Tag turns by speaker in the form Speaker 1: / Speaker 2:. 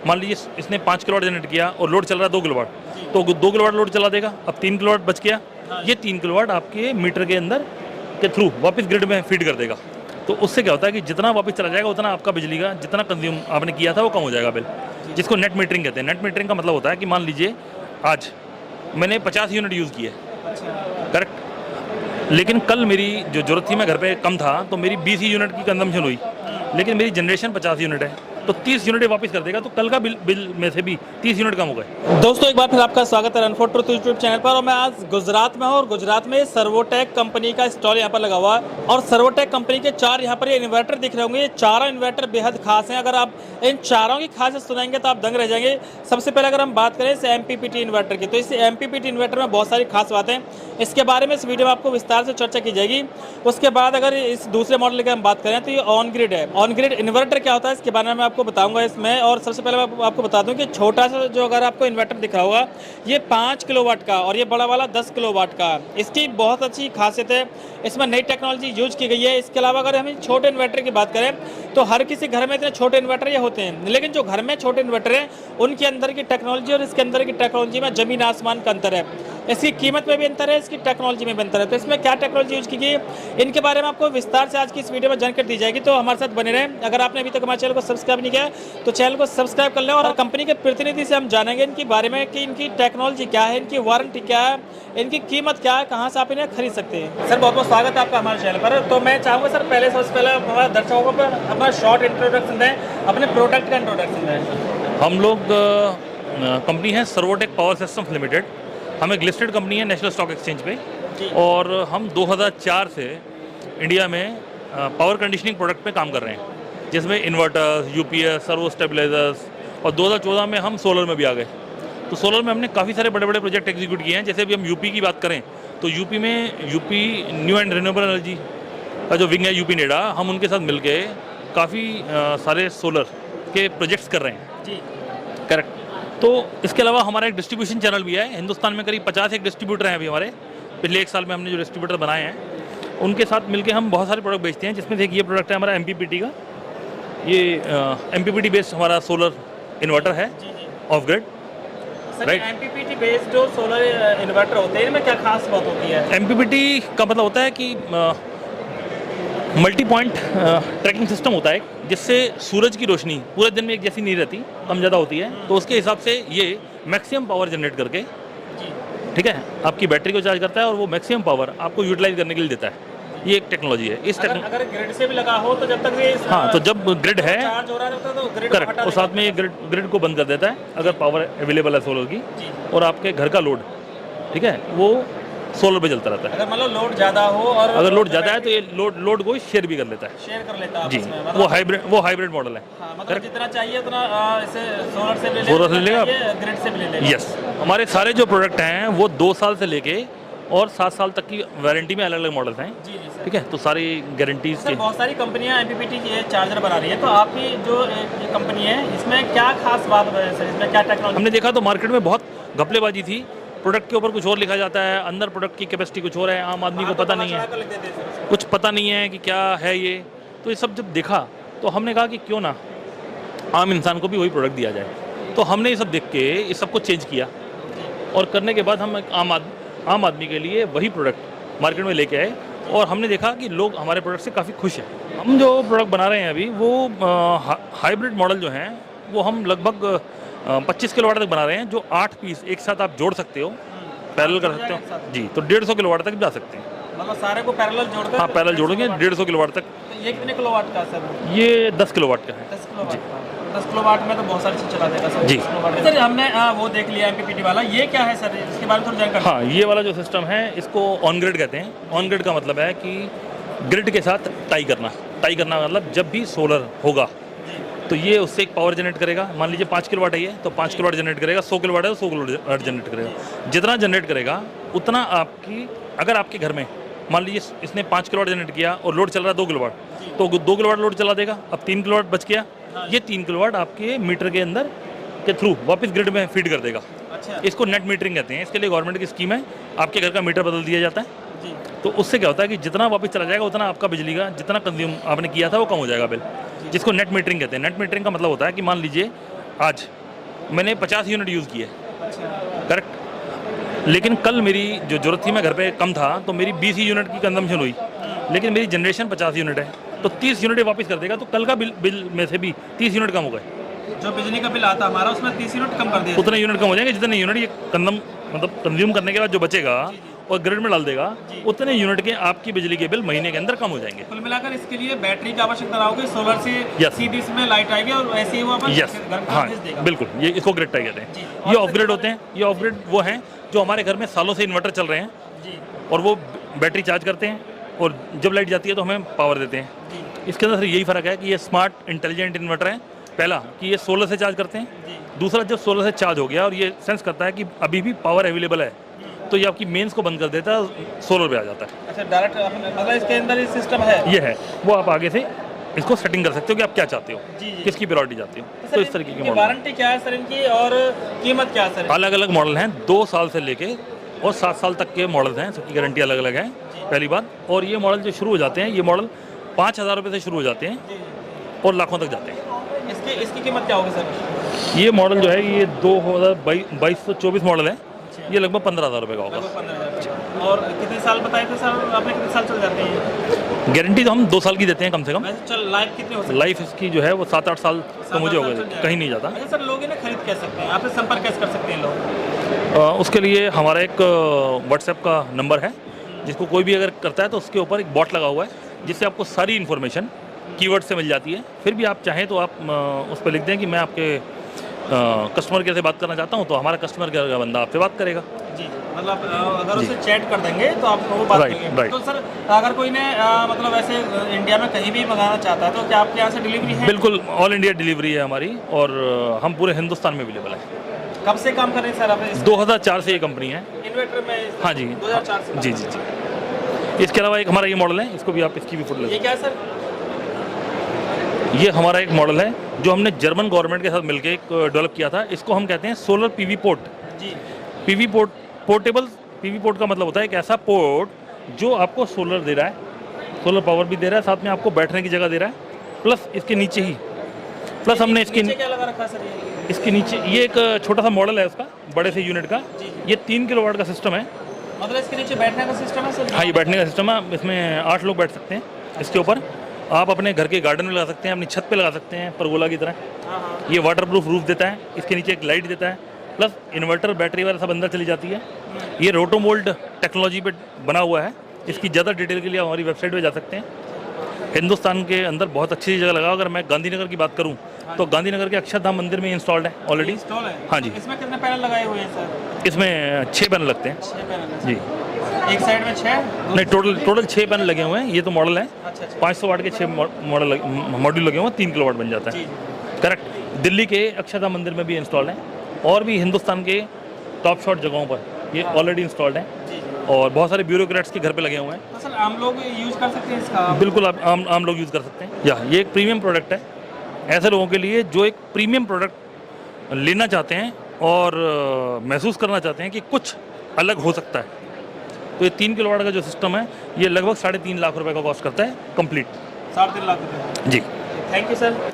Speaker 1: मान लीजिए इसने 5 किलोवाट जनरेट किया और लोड चल रहा है 2 किलोवाट, तो 2 किलोवाट लोड चला देगा, अब 3 किलोवाट बच गया। ये 3 किलोवाट आपके मीटर के अंदर के थ्रू वापस ग्रिड में फीड कर देगा। तो उससे क्या होता है कि जितना वापस चला जाएगा उतना आपका बिजली का जितना कंज्यूम आपने किया था वो कम हो जाएगा बिल, जिसको नेट मीटरिंग कहते हैं। नेट मीटरिंग का मतलब होता है कि मान लीजिए आज मैंने 50 यूनिट यूज़ किए, करेक्ट, लेकिन कल मेरी जो ज़रूरत थी मैं घर पे कम था तो मेरी 20 ही यूनिट की कंजम्पशन हुई, लेकिन मेरी जनरेशन 50 यूनिट है, तो 30 यूनिट वापस कर देगा, तो कल का बिल में से भी 30 यूनिट कम हो गए।
Speaker 2: दोस्तों एक बार फिर आपका स्वागत है run for truth YouTube channel पर। और मैं आज गुजरात में हूँ और गुजरात में सर्वोटेक कंपनी का स्टॉल यहाँ पर लगा हुआ है और सर्वोटेक कंपनी के 4 यहाँ पर ये इन्वर्टर दिख रहे होंगे। ये चारों इन्वर्टर बेहद खास हैं। अगर आप इन चारों की खासियत सुनेंगे तो आप दंग रह जाएंगे। सबसे पहले अगर हम बात करें इस MPPT इन्वर्टर की, तो इस MPPT इन्वर्टर में बहुत सारी खास बातें हैं, इसके बारे में इस वीडियो में आपको विस्तार से चर्चा की जाएगी। उसके बाद अगर इस दूसरे मॉडल की हम बात करें तो ये ऑन ग्रिड है। ऑन ग्रिड इन्वर्टर क्या होता है इसके बारे में मैं आपको बताऊंगा इसमें। और सबसे पहले मैं आपको बता दूं कि छोटा सा जो अगर आपको इन्वर्टर दिख रहा होगा ये 5 किलोवाट का और ये बड़ा वाला 10 किलोवाट का। इसकी बहुत अच्छी खासियत है, इसमें नई टेक्नोलॉजी यूज की गई है। इसके अलावा अगर हम छोटे इन्वर्टर की बात करें तो हर किसी घर में इतने छोटे इन्वर्टर ये होते हैं, लेकिन जो घर में छोटे इन्वर्टर हैं उनके अंदर की टेक्नोलॉजी और इसके अंदर की टेक्नोलॉजी में जमीन आसमान का अंतर है। इसकी कीमत में भी अंतर है, इसकी टेक्नोलॉजी में भी अंतर है। तो इसमें क्या टेक्नोलॉजी यूज की गई इनके बारे में आपको विस्तार से आज की इस वीडियो में जानकारी दी जाएगी, तो हमारे साथ बने रहें। अगर आपने अभी तक हमारे चैनल को सब्सक्राइब नहीं किया तो चैनल को सब्सक्राइब कर लें और कंपनी के प्रतिनिधि से हम जानेंगे इनके बारे में कि इनकी टेक्नोलॉजी क्या है, इनकी वारंटी क्या है, इनकी कीमत क्या है, कहाँ से आप इन्हें खरीद सकते हैं। सर बहुत बहुत स्वागत है आपका हमारे चैनल पर। तो मैं चाहूँगा सर पहले सबसे पहले हमारे दर्शकों पर अपना शॉर्ट इंट्रोडक्शन दें, अपने प्रोडक्ट का इंट्रोडक्शन दें।
Speaker 1: हम लोग कंपनी है सर्वोटेक पावर सिस्टम्स लिमिटेड। हम एक लिस्टेड कंपनी है नेशनल स्टॉक एक्सचेंज पे, और हम 2004 से इंडिया में पावर कंडीशनिंग प्रोडक्ट पे काम कर रहे हैं, जिसमें इन्वर्टर्स, UPS, सर्वो स्टेबलाइजर्स, और 2014 में हम सोलर में भी आ गए। तो सोलर में हमने काफ़ी सारे बड़े बड़े प्रोजेक्ट एग्जीक्यूट किए हैं। जैसे अभी हम यूपी की बात करें तो यूपी में UP new and renewable energy का जो विंग है यूपी नेडा, हम उनके साथ मिलके काफ़ी सारे सोलर के प्रोजेक्ट्स कर रहे हैं
Speaker 2: जी,
Speaker 1: करेक्ट। तो इसके अलावा हमारा एक डिस्ट्रीब्यूशन चैनल भी है। हिंदुस्तान में करीब 50 एक डिस्ट्रीब्यूटर हैं अभी हमारे। पिछले 1 साल में हमने जो डिस्ट्रीब्यूटर बनाए हैं उनके साथ मिलके हम बहुत सारे प्रोडक्ट बेचते हैं, जिसमें से एक ये प्रोडक्ट है हमारा MPPT का। ये MPPT बेस्ड हमारा सोलर इन्वर्टर है of grid, right.
Speaker 2: MPPT based जो सोलर इन्वर्टर होते हैं इनमें क्या खास बात होती है?
Speaker 1: MPPT का मतलब होता है कि मल्टी पॉइंट ट्रैकिंग सिस्टम होता है, जिससे सूरज की रोशनी पूरे दिन में एक जैसी नहीं रहती, कम ज़्यादा होती है। तो उसके हिसाब से ये मैक्सिमम पावर जनरेट करके, ठीक है, आपकी बैटरी को चार्ज करता है और वो मैक्सिमम पावर आपको यूटिलाइज करने के लिए देता है। ये एक टेक्नोलॉजी है। इस
Speaker 2: अगर ग्रिड से भी लगा हो तो जब तक ये
Speaker 1: हाँ, तो जब ग्रिड है
Speaker 2: चार्ज हो रहा होता है तो ग्रिड
Speaker 1: करेक्ट, और साथ में ये ग्रिड को बंद कर देता है अगर पावर अवेलेबल है सोलर की, और आपके घर का लोड, ठीक है, वो सोलर पे चलता रहता है।
Speaker 2: अगर मतलब लोड ज़्यादा हो और
Speaker 1: अगर लोड ज़्यादा है तो ये लोड को शेयर भी कर लेता है,
Speaker 2: शेयर कर लेता है
Speaker 1: जी।
Speaker 2: आपस में,
Speaker 1: वो हाइब्रिड मॉडल है।
Speaker 2: हाँ, मतलब जितना चाहिए उतना इसे सोलर से भी
Speaker 1: सोलर से लेगा,
Speaker 2: ग्रिड से भी ले लेगा।
Speaker 1: यस। हमारे सारे जो प्रोडक्ट हैं वो 2 साल से लेके और 7 साल तक की वारंटी में अलग अलग मॉडल्स हैं,
Speaker 2: जी जी सर।
Speaker 1: ठीक है। तो सारी गारंटीज
Speaker 2: सर
Speaker 1: के
Speaker 2: बहुत सारी कंपनियां MPPT के चार्जर बना रही है, तो आपकी जो ये कंपनी है इसमें क्या खास बात है सर, इसमें क्या टेक्नोलॉजी?
Speaker 1: हमने देखा तो मार्केट में बहुत घपलेबाजी थी। प्रोडक्ट के ऊपर कुछ और लिखा जाता है, अंदर प्रोडक्ट की कैपेसिटी कुछ और है, आम आदमी को पता नहीं है, कुछ पता नहीं है कि क्या है ये। तो ये सब जब देखा तो हमने कहा कि क्यों ना आम इंसान को भी वही प्रोडक्ट दिया जाए। तो हमने ये सब देख के इस सब को चेंज किया, और करने के बाद हम एक आम आदमी के लिए वही प्रोडक्ट मार्केट में लेके आए, और हमने देखा कि लोग हमारे प्रोडक्ट से काफ़ी खुश हैं। हम जो प्रोडक्ट बना रहे हैं अभी वो हाइब्रिड मॉडल जो हैं वो हम लगभग 25 किलोवाट तक बना रहे हैं, जो 8 पीस एक साथ आप जोड़ सकते हो, पैरेलल कर सकते हो जी। तो 150 किलोवाट तक जा सकते हैं,
Speaker 2: मतलब सारे को पैरेलल जोड़कर।
Speaker 1: हाँ, पैरेलल जोड़ेंगे 150 किलोवाट तक।
Speaker 2: तो ये कितने किलोवाट का सर?
Speaker 1: ये 10 किलोवाट का है।
Speaker 2: 10 किलोवाट का। 10 किलोवाट में तो बहुत सारी चीज़ चला देगा सर।
Speaker 1: जी।
Speaker 2: 10 किलोवाट। सर हमने वो देख लिया MPPT वाला, ये क्या है सर, इसके बारे में थोड़ी जानकारी?
Speaker 1: हाँ, ये वाला जो सिस्टम है इसको ऑन ग्रिड कहते हैं। ऑन ग्रिड का मतलब है कि ग्रिड के साथ टाई करना मतलब जब भी सोलर होगा तो ये उससे एक पावर जनरेट करेगा। मान लीजिए 5 किलोवाट है ये, तो 5 किलोवाट जनरेट करेगा। 100 किलोवाट है तो 100 किलोवाट जनरेट करेगा। जितना जनरेट करेगा उतना आपकी, अगर आपके घर में मान लीजिए इसने 5 किलोवाट जनरेट किया और लोड चल रहा है 2 किलोवाट, तो 2 किलोवाट लोड चला देगा, अब 3 किलोवाट बच गया। ये 3 किलोवाट आपके मीटर के अंदर के थ्रू वापस ग्रिड में फीड कर देगा।
Speaker 2: अच्छा।
Speaker 1: इसको नेट मीटरिंग कहते हैं। इसके लिए गवर्नमेंट की स्कीम है, आपके घर का मीटर बदल दिया जाता है।
Speaker 2: जी।
Speaker 1: तो उससे क्या होता है कि जितना वापस चला जाएगा उतना आपका बिजली का जितना कंज्यूम आपने किया था वो कम हो जाएगा बिल, जिसको नेट मीटरिंग कहते हैं। नेट मीटरिंग का मतलब होता है कि मान लीजिए आज मैंने 50 यूनिट यूज़ किए,
Speaker 2: अच्छा।
Speaker 1: करेक्ट। लेकिन कल मेरी जो ज़रूरत थी, मैं घर पे कम था, तो मेरी 20 यूनिट की कंजम्पशन हुई, लेकिन मेरी जनरेशन 50 यूनिट है, तो 30 यूनिट वापस कर देगा, तो कल का बिल में से भी 30 यूनिट कम हो गए।
Speaker 2: जो बिजली का बिल आता हमारा उसमें 30 यूनिट कम कर दिया।
Speaker 1: उतने यूनिट कम हो जाएंगे जितने यूनिट ये कंज्यूम करने के बाद जो बचेगा और ग्रिड में डाल देगा, उतने यूनिट के आपकी बिजली के बिल महीने के अंदर कम हो जाएंगे।
Speaker 2: कुल मिलाकर इसके लिए बैटरी की आवश्यकता ना होगी, सोलर से
Speaker 1: Yes.
Speaker 2: सीधी इसमें लाइट आएगी और ऐसे ही वो अपन
Speaker 1: यस,
Speaker 2: घर
Speaker 1: हाँ,
Speaker 2: भेज देगा।
Speaker 1: बिल्कुल, ये इसको ग्रिड टाई कहते
Speaker 2: जी।
Speaker 1: हैं। ये ऑफ ग्रिड होते हैं, ये ऑफ ग्रिड वो हैं जो हमारे घर में सालों से इन्वर्टर चल रहे हैं
Speaker 2: जी
Speaker 1: और वो बैटरी चार्ज करते हैं और जब लाइट जाती है तो हमें पावर देते हैं।
Speaker 2: जी
Speaker 1: इसके अंदर यही फ़र्क है कि ये स्मार्ट इंटेलिजेंट इन्वर्टर है। पहला कि ये सोलर से चार्ज करते हैं,
Speaker 2: जी।
Speaker 1: दूसरा जब सोलर से चार्ज हो गया और ये सेंस करता है कि अभी भी पावर अवेलेबल है, तो ये आपकी मेंस को बंद कर देता है, सोलर पे आ जाता है।
Speaker 2: अच्छा, डायरेक्ट मतलब इसके अंदर ये सिस्टम है।
Speaker 1: ये है, वो आप आगे से इसको सेटिंग कर सकते हो कि आप क्या चाहते हो,
Speaker 2: जी, जी।
Speaker 1: किसकी प्रायोरिटी चाहते हो। तो इस तरीके के मॉडल
Speaker 2: वारंटी क्या है सर इनकी और कीमत क्या है सर?
Speaker 1: अलग अलग मॉडल हैं, 2 साल से लेके और 7 साल तक के मॉडल्स हैं, सबकी गारंटी अलग अलग है, पहली बात। और ये मॉडल जो शुरू हो जाते हैं, ये मॉडल 5,000 रुपये से शुरू हो जाते हैं
Speaker 2: जी।
Speaker 1: और लाखों तक जाते हैं।
Speaker 2: इसकी कीमत क्या होगी सर?
Speaker 1: ये मॉडल जो है ये 2022-24 मॉडल है, ये लगभग 15,000 रुपये का होगा।
Speaker 2: लगभग 15,000। और कितने साल बताए थे सर आपने, कितने साल चल जाते हैं?
Speaker 1: गारंटी तो हम 2 साल की देते हैं कम से कम।
Speaker 2: वैसे चल लाइफ कितनी हो सकती है?
Speaker 1: लाइफ इसकी जो है वो 7-8 साल तो मुझे हो
Speaker 2: 7-8 साल
Speaker 1: गए,
Speaker 2: चल जाएगा।
Speaker 1: कहीं नहीं जाता।
Speaker 2: अच्छा सर, लोग इन्हें खरीद कैसे सकते हैं, आपसे संपर्क कैसे कर सकते हैं लोग?
Speaker 1: उसके लिए हमारा एक व्हाट्सएप का नंबर है, जिसको कोई भी अगर करता है तो उसके ऊपर एक बॉट लगा हुआ है, जिससे आपको सारी इन्फॉर्मेशन कीवर्ड से मिल जाती है। फिर भी आप चाहें तो आप उस पर लिख दें कि मैं आपके कस्टमर केयर से बात करना चाहता हूं, तो हमारा कस्टमर केयर का बंदा आपसे बात करेगा।
Speaker 2: जी, मतलब अगर उसे चैट कर देंगे तो आप वो बात
Speaker 1: राइट,
Speaker 2: करेंगे।
Speaker 1: राइट।
Speaker 2: तो सर अगर कोई ने मतलब ऐसे इंडिया में कहीं भी मंगाना चाहता है तो क्या आपके यहाँ से डिलीवरी है?
Speaker 1: बिल्कुल, ऑल इंडिया डिलीवरी है हमारी और हम पूरे हिंदुस्तान में अवेलेबल है।
Speaker 2: कब से काम कर रहे हैं सर आप?
Speaker 1: 2004 से ये कंपनी है।
Speaker 2: इन्वर्टर में?
Speaker 1: हाँ जी,
Speaker 2: 2004 से।
Speaker 1: जी जी जी। इसके अलावा एक हमारा ये मॉडल है, इसको भी आप इसकी भी फोटो ले।
Speaker 2: ये क्या है सर?
Speaker 1: ये हमारा एक मॉडल है जो हमने जर्मन गवर्नमेंट के साथ मिलकर एक डेवलप किया था। इसको हम कहते हैं सोलर पीवी पोर्ट।
Speaker 2: जी।
Speaker 1: PV port, portable PV port का मतलब होता है एक ऐसा पोर्ट जो आपको सोलर दे रहा है, सोलर पावर भी दे रहा है, साथ में आपको बैठने की जगह दे रहा है, प्लस इसके नीचे ही प्लस हमने इसके
Speaker 2: नीचे क्या लगा रखा है सर ये?
Speaker 1: इसके नीचे ये एक छोटा सा मॉडल है उसका, बड़े से यूनिट का।
Speaker 2: जी।
Speaker 1: ये 3 किलोवाट का सिस्टम है।
Speaker 2: मतलब इसके नीचे बैठने का सिस्टम है सर?
Speaker 1: हाँ, ये बैठने का सिस्टम है, इसमें 8 लोग बैठ सकते हैं। इसके ऊपर आप अपने घर के गार्डन में लगा सकते हैं, अपनी छत पे लगा सकते हैं, परगोला की तरह।
Speaker 2: हाँ हाँ।
Speaker 1: ये वाटरप्रूफ रूफ देता है, इसके नीचे एक लाइट देता है, प्लस इन्वर्टर बैटरी वगैरह सब अंदर चली जाती है। ये रोटोमोल्ड टेक्नोलॉजी पे बना हुआ है। इसकी ज़्यादा डिटेल के लिए हमारी वेबसाइट पे जा सकते हैं। हिंदुस्तान के अंदर बहुत अच्छी जगह लगा। अगर मैं गांधीनगर की बात करूं तो गांधीनगर के अक्षरधाम मंदिर में इंस्टॉल्ड है ऑलरेडी।
Speaker 2: इंस्टॉल है?
Speaker 1: हाँ जी।
Speaker 2: इसमें कितने पैनल लगाए हुए हैं सर?
Speaker 1: इसमें 6 पैनल लगते हैं
Speaker 2: 6 पैनल है।
Speaker 1: जी।
Speaker 2: एक साइड में 6?
Speaker 1: नहीं, टोटल 6 पैनल लगे हुए हैं। ये तो मॉडल है,
Speaker 2: अच्छा अच्छा।
Speaker 1: 500 वाट के 6 मॉड्यूल लगे हुए हैं, 3 किलोवाट बन जाता
Speaker 2: जी
Speaker 1: है।
Speaker 2: जी।
Speaker 1: करेक्ट। दिल्ली के अक्षरधाम मंदिर में भी इंस्टॉल्ड है और भी हिंदुस्तान के टॉप शॉट जगहों पर ये ऑलरेडी इंस्टॉल्ड है
Speaker 2: जी जी।
Speaker 1: और बहुत सारे ब्यूरोक्रेट्स के घर पे लगे हुए हैं।
Speaker 2: तो सर आम लोग यूज कर सकते हैं इसका?
Speaker 1: बिल्कुल, आप आम लोग यूज़ कर सकते हैं। ये एक प्रीमियम प्रोडक्ट है ऐसे लोगों के लिए जो एक प्रीमियम प्रोडक्ट लेना चाहते हैं और महसूस करना चाहते हैं कि कुछ अलग हो सकता है। तो ये 3 किलोवाट का जो सिस्टम है ये लगभग 3.5 लाख रुपए का कॉस्ट करता है कंप्लीट।
Speaker 2: 3.5 लाख रुपए?
Speaker 1: जी।
Speaker 2: Thank you sir.